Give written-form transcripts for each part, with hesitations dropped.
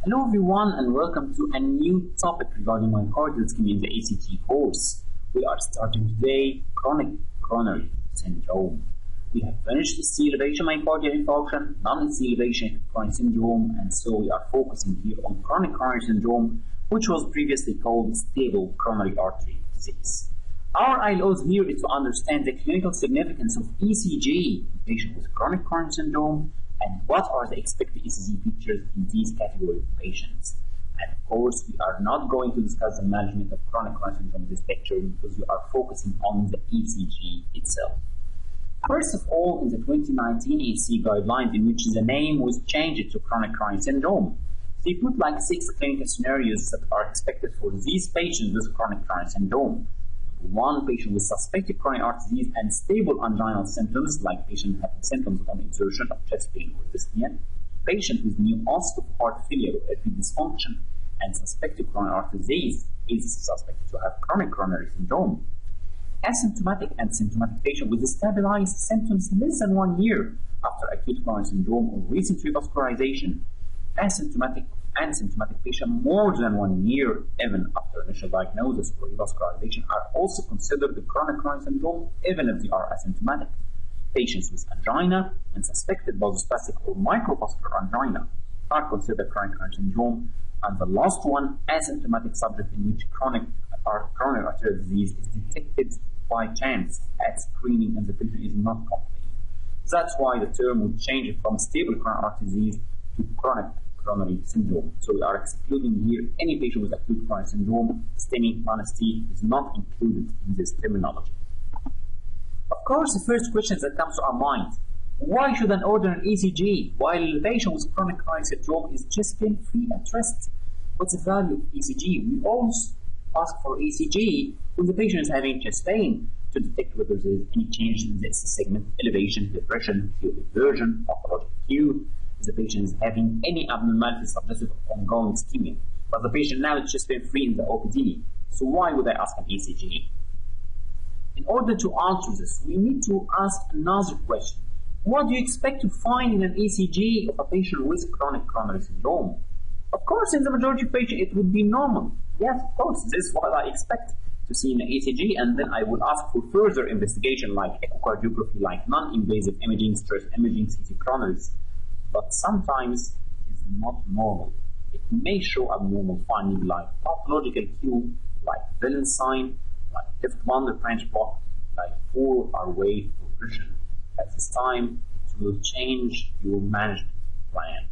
Hello everyone and welcome to a new topic regarding myocardial ischemia in the ECG course. We are starting today chronic coronary syndrome. We have finished ST elevation myocardial infarction, non-ST elevation coronary syndrome, and so we are focusing here on chronic coronary syndrome, which was previously called stable coronary artery disease. Our ILOs here is to understand the clinical significance of ECG in patients with chronic coronary syndrome and what are the expected ECG features in these category of patients. And of course, we are not going to discuss the management of chronic coronary syndrome in this lecture because we are focusing on the ECG itself. First of all, in the 2019 ECG guidelines, in which the name was changed to chronic coronary syndrome, they put like 6 clinical scenarios that are expected for these patients with chronic coronary syndrome. One, patient with suspected coronary artery disease and stable anginal symptoms, like patient having symptoms on exertion of chest pain or dyspnea. Patient with new onset of heart failure or atrial dysfunction and suspected coronary artery disease is suspected to have chronic coronary syndrome. Asymptomatic and symptomatic patient with stabilized symptoms less than 1 year after acute coronary syndrome or recent revascularization. Asymptomatic and symptomatic patient more than 1 year even after initial diagnosis or revascularization are also considered the chronic coronary syndrome even if they are asymptomatic. Patients with angina and suspected vasospastic or microvascular angina are considered chronic coronary syndrome. And the last one, asymptomatic subject in which coronary arterial disease is detected by chance at screening and the patient is not complaining. That's why the term would change from stable coronary artery disease to chronic coronary syndrome. So we are excluding here any patient with acute coronary syndrome. STEMI, non-ST is not included in this terminology. Of course, the first question that comes to our mind, why should an order an ECG while the patient with chronic coronary syndrome is chest pain free at rest? What's the value of ECG? We always ask for ECG when the patient is having chest pain to detect whether there is any change in the segment, elevation, depression, field inversion, pathological Q. The patient is having any abnormality suggestive of ongoing ischemia. But the patient now is chest pain free in the OPD. So why would I ask an ECG? In order to answer this, we need to ask another question. What do you expect to find in an ECG of a patient with chronic coronary syndrome? Of course, in the majority of patients, it would be normal. Yes, of course, this is what I expect to see in an ECG, and then I will ask for further investigation like echocardiography, like non-invasive imaging, stress imaging, CT coronaries. But sometimes it is not normal. It may show abnormal findings like pathological Q, like villain sign, like left bundle branch block, like poor or wave progression. At this time, it will change your management plan.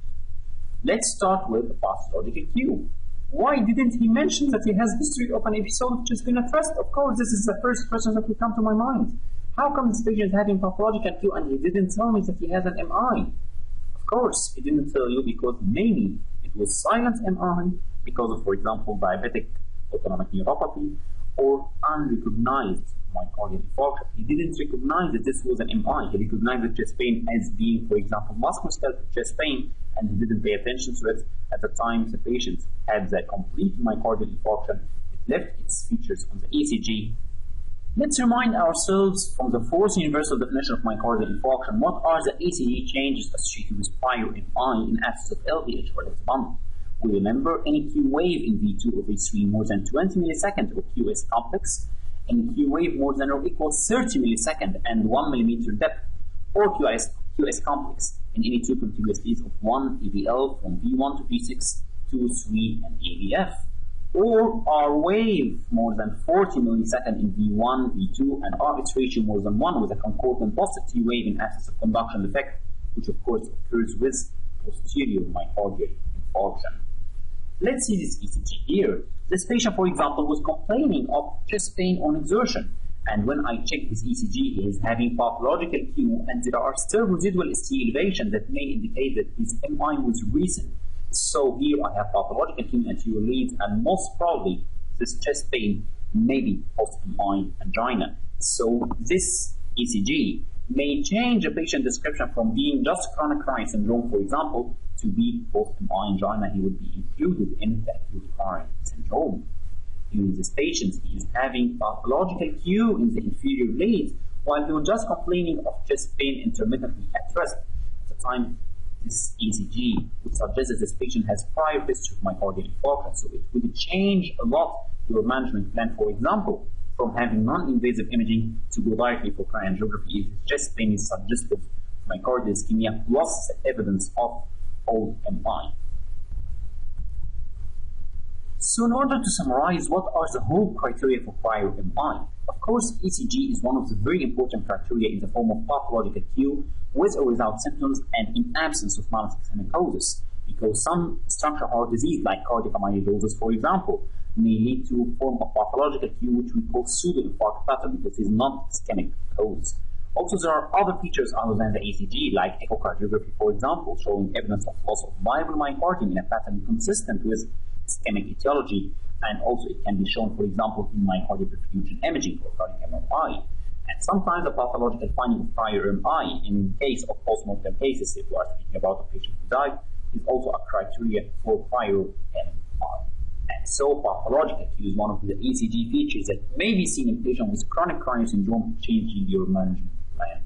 Let's start with pathological Q. Why didn't he mention that he has history of an episode of chest pain at rest? Of course, this is the first question that will come to my mind. How come this patient is having pathological Q and he didn't tell me that he has an MI? Of course, he didn't tell you because maybe it was silent MI because of, for example, diabetic autonomic neuropathy or unrecognized myocardial infarction. He didn't recognize that this was an MI. He recognized the chest pain as being, for example, musculoskeletal chest pain, and he didn't pay attention to it at the time the patient had the complete myocardial infarction. It left its features on the ECG. Let's remind ourselves from the fourth universal definition of myocardial infarction, what are the ECG changes associated with prior MI in absence of LVH or left bundle? We remember any Q wave in V2 or V3 more than 20 milliseconds or QS complex, any Q wave more than or equal 30 milliseconds and 1 millimeter depth, or QS complex in any two contiguous leads of 1 AVL from V1 to V6, 2, 3, and AVF. Or R wave more than 40 milliseconds in V1, V2, and RH ratio more than 1 with a concordant positive T wave in absence of conduction defect, which of course occurs with posterior myocardial infarction. Let's see this ECG here. This patient, for example, was complaining of chest pain on exertion, and when I check this ECG, he is having pathological Q, and there are still residual ST elevation that may indicate that his MI was recent. So here I have pathological Q anterior leads, and most probably this chest pain may be post-MI angina. So this ECG may change a patient description from being just chronic coronary syndrome, for example, to be post-MI angina. He would be included in the acute coronary syndrome. In this patient, he is having pathological Q in the inferior lead, while he was just complaining of chest pain intermittently at rest. At the time, this ECG would suggest that this patient has prior history of myocardial infarction, so it would change a lot your management plan, for example, from having non-invasive imaging to go directly for coronary angiography if chest pain is suggestive of myocardial ischemia plus evidence of old MI. So in order to summarize, what are the whole criteria for prior MI? Of course, ECG is one of the very important criteria in the form of pathological Q with or without symptoms and in absence of non-ischemic causes, because some structural heart disease like cardiac amyloidosis, for example, may lead to a form of pathological Q which we call pseudo-infarct pattern because it is not ischemic cause. Also, there are other features other than the ECG, like echocardiography, for example, showing evidence of loss of viable myocardium in a pattern consistent with ischemic etiology, and also it can be shown, for example, in myocardial perfusion imaging or cardiac MRI. And sometimes a pathological finding of prior MI in case of postmortem cases, if we are speaking about a patient who died, is also a criteria for prior MI. And so pathological Q is one of the ECG features that may be seen in patients with chronic coronary syndrome, changing your management plan.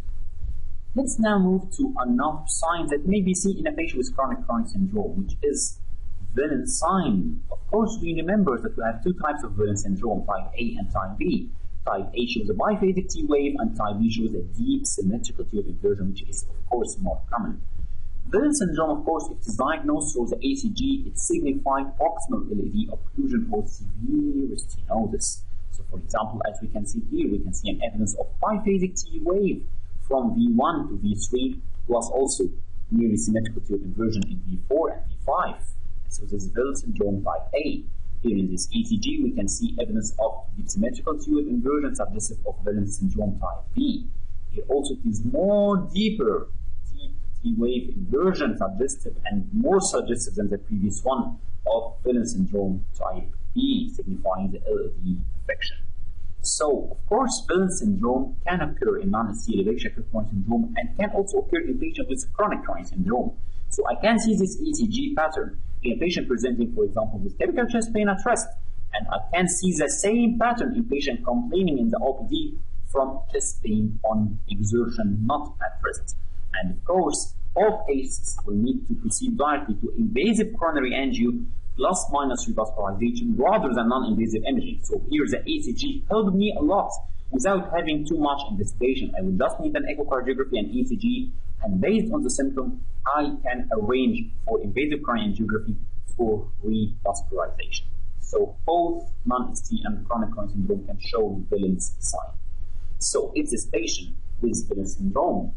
Let's now move to another sign that may be seen in a patient with chronic coronary syndrome, which is Villen sign. Of course, we remember that we have two types of Villen syndrome, type A and type B. Type A shows a biphasic T wave, and type B shows a deep symmetrical T wave inversion, which is, of course, more common. Villen syndrome, of course, if it is diagnosed through the ECG, it signifies proximal LAD occlusion or severe stenosis. So, for example, as we can see here, we can see an evidence of biphasic T wave from V1 to V3, plus also nearly symmetrical T wave inversion in V4 and V5. So this is Villen syndrome type A. Here in this ECG, we can see evidence of deep symmetrical T wave inversion suggestive of Villen syndrome type B. Here also it is more deeper T wave inversion suggestive and more suggestive than the previous one of Villen syndrome type B, signifying the LAD affection. So, of course, Villen syndrome can occur in non-ST elevation coronary syndrome and can also occur in patients with chronic coronary syndrome. So I can see this ECG pattern in a patient presenting, for example, with typical chest pain at rest, and I can see the same pattern in patient complaining in the OPD from chest pain on exertion, not at rest. And of course, all cases will need to proceed directly to invasive coronary angio plus minus revascularization rather than non-invasive imaging. So here the ECG helped me a lot without having too much investigation. I will just need an echocardiography and ECG, and based on the symptom, I can arrange for invasive coronary angiography for revascularization. So both non-ST and chronic coronary syndrome can show Villen's sign. So if this patient with Villen syndrome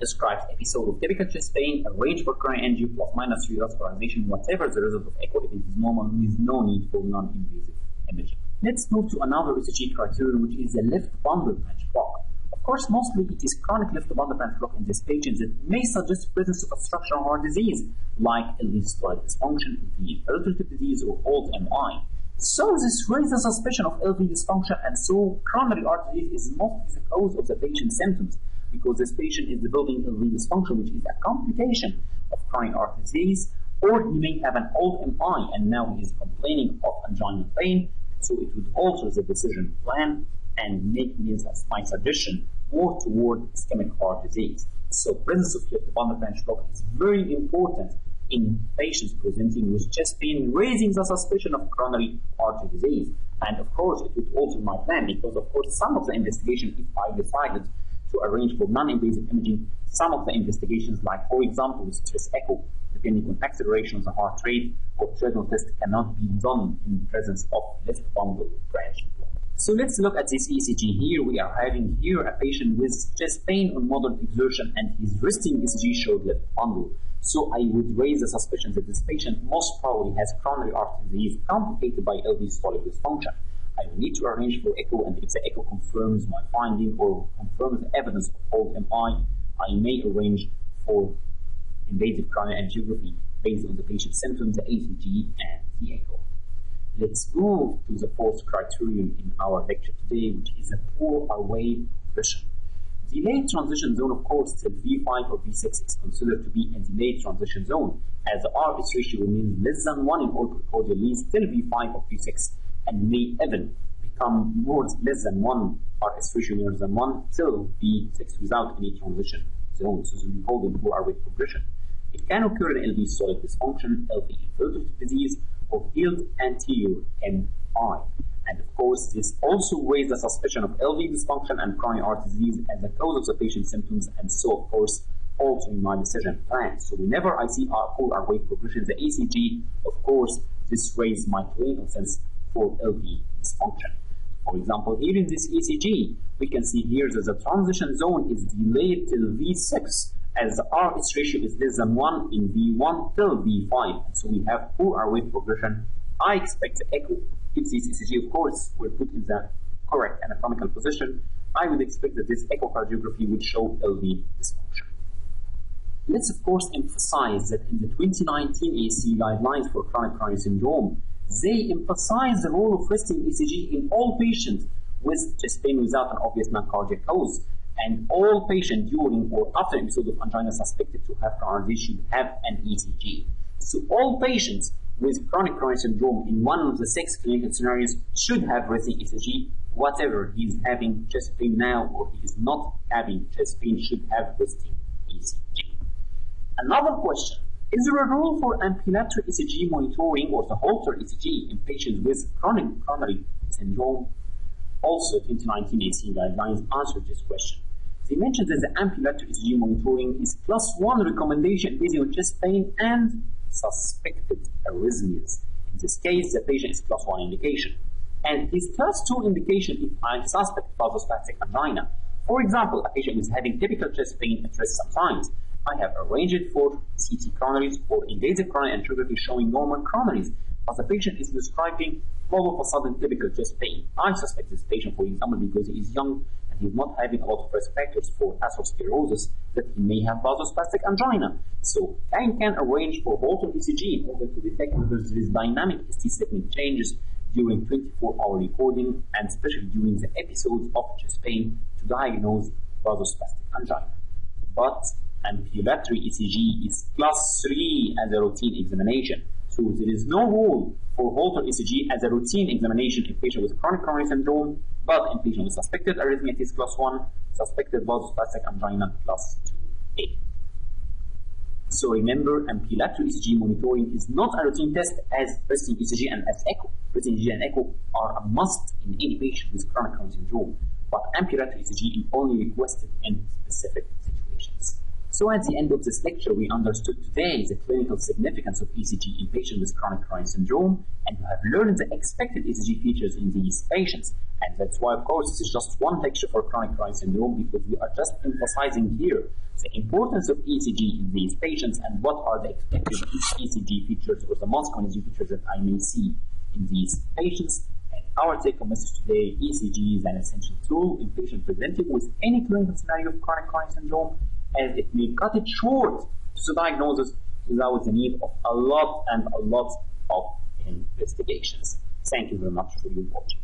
describes episode of typical chest pain, arrange for coronary angio plus minus revascularization, whatever the result of echo, if it is normal, with no need for non-invasive imaging. Let's move to another ECG criterion, which is the left bundle branch block. Of course, mostly it is chronic left bundle branch block in this patient that may suggest presence of structural heart disease, like LV systolic dysfunction, LV alternative disease, or old MI. So this raises suspicion of LV dysfunction, and so coronary heart disease is mostly the cause of the patient's symptoms, because this patient is developing LV dysfunction, which is a complication of coronary heart disease, or he may have an old MI and now he is complaining of angina pain. So it would alter the decision plan and make means as my suggestion more toward ischemic heart disease. So presence of left bundle branch block is very important in patients presenting with chest pain, raising the suspicion of coronary artery disease. And of course, it would alter my plan because, of course, some of the investigation, if I decided to arrange for non-invasive imaging, some of the investigations, like for example, stress echo, depending on acceleration of the heart rate or treadmill test, cannot be done in the presence of left bundle branch block. So let's look at this ECG here. We are having here a patient with chest pain on moderate exertion, and his resting ECG showed left bundle. So I would raise the suspicion that this patient most probably has coronary artery disease complicated by LV systolic dysfunction. I will need to arrange for echo, and if the echo confirms my finding or confirms the evidence of old MI, I may arrange for invasive coronary angiography based on the patient's symptoms, the ECG, and the echo. Let's move to the fourth criterion in our lecture today, which is a poor airway progression. Delayed transition zone, of course, till V5 or V6 is considered to be a delayed transition zone, as the RS ratio remains less than 1 in all precordial leads till V5 or V6, and may even become less than 1 RS ratio nearer than 1 till V6 without any transition zone. So we call them poor airway progression. It can occur in LV systolic dysfunction, LV infiltrative disease, or healed anterior MI. And of course, this also raises the suspicion of LV dysfunction and coronary artery disease as the cause of the patient's symptoms, and so, of course, altering my decision plan. So whenever I see poor airway progression in the ECG, of course, this raises my clinical sense for LV dysfunction. For example, here in this ECG, we can see here that the transition zone is delayed till V6, as the RH ratio is less than 1 in V1 till V5. And so we have poor airway progression. I expect the echo. If this ECG, of course, were put in the correct anatomical position, I would expect that this echocardiography would show LV dysfunction. Let's, of course, emphasize that in the 2019 ACC guidelines for chronic coronary syndrome, they emphasize the role of resting ECG in all patients with chest pain without an obvious myocardial cause, and all patients during or after an episode of angina suspected to have coronary disease should have an ECG. So all patients with chronic coronary syndrome in one of the 6 clinical scenarios should have resting ECG. Whatever he is having chest pain now or he is not having chest pain should have resting ECG. Another question: is there a role for ambulatory ECG monitoring or the Holter ECG in patients with chronic coronary syndrome? Also, 2019 ACC guidelines answered this question. They mentioned that the ambulatory ECG monitoring is +1 recommendation based on chest pain and suspected arrhythmias. In this case, the patient is +1 indication. And his +2 indication if I suspect vasospastic angina. For example, a patient is having typical chest pain at rest sometimes. I have arranged it for CT coronaries or invasive coronary angiography showing normal coronaries, but the patient is describing all of a sudden typical chest pain. I suspect this patient, for example, because he is young and he is not having a lot of risk factors for atherosclerosis, that he may have vasospastic angina. So I can arrange for Holter ECG in order to detect whether there is dynamic ST segment changes during 24-hour recording, and especially during the episodes of chest pain, to diagnose vasospastic angina. But ambulatory ECG is +3 as a routine examination. So there is no rule for Holter ECG as a routine examination in patients with chronic coronary syndrome, but in patients with suspected arrhythmia it is +1, suspected vasospastic angina +2A. So remember, ambulatory ECG monitoring is not a routine test as resting ECG and as echo. Resting ECG and echo are a must in any patient with chronic coronary syndrome, but ambulatory ECG is only requested in specific situations. So at the end of this lecture, we understood today the clinical significance of ECG in patients with chronic coronary syndrome, and you have learned the expected ECG features in these patients. And that's why, of course, this is just one lecture for chronic coronary syndrome, because we are just emphasizing here the importance of ECG in these patients and what are the expected ECG features or the most common ECG features that I may see in these patients. And our take-home message today: ECG is an essential tool in patients presenting with any clinical scenario of chronic coronary syndrome, as it may cut it short to the diagnosis without the need of a lot of investigations. Thank you very much for your watching.